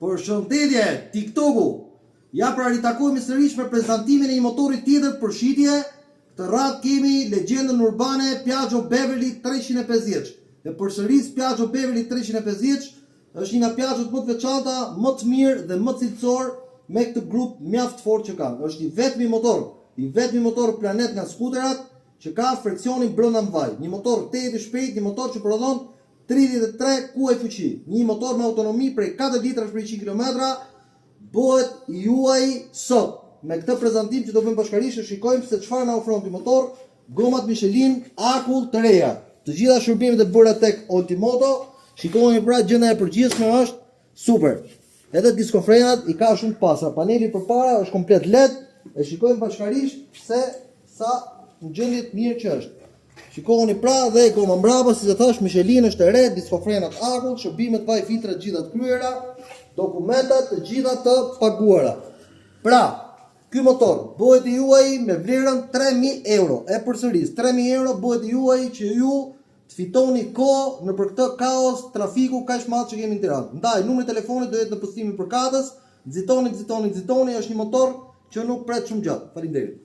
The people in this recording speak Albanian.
Por shëndetje, TikToku. Ja pra ritakojmë sërish me prezantimin e një motori tjetër për shitje. Këtë radhë kemi legjendën urbane Piaggio Beverly 350. Dhe përsëris Piaggio Beverly 350 është një nga Piaggiot më të veçanta, më të mirë dhe më cilësor me këtë grup mjaft fort që kanë. Është i vetmi motor planet nga skuterat që ka freksionin brenda në vaj. Një motor tetë i shpejt, një motor që prodhon 33 kuaj fuqi. Një motor me autonomi prej 4 litrash për 100 km. Bëhet i juaj sot. Me këtë prezantim që do bëjmë bashkërisht, shikojmë se çfarë na ofron ky motor. Gomat Michelin, akull të reja. Të gjitha shërbimet e bëra tek Ultimoto. Shikojmë pra gjendja e përgjithshme është super. Edhe diskofrenat i ka shumë të pastra. Paneli përpara është komplet LED. E shikojmë bashkërisht se sa në gjendje të mirë që është. Shikoni pra dhe goma mbrapa, si se thash, Michelin është e re, diskofrenat akull, shërbimet vaj filtra të gjitha të kryera, dokumentat të gjitha të paguara. Pra, ky motor bëhet i juaj me vlerën 3.000 euro. E përsëris, 3.000 euro bëhet i juaj që ju të fitoni kohë në për këtë kaos trafiku kaq madh që kemi në Tiranë. Ndaj, numri i telefonit do jetë në postimin përkatës. Nxitoni, është një motor që nuk pret shumë gjatë. Faleminderit.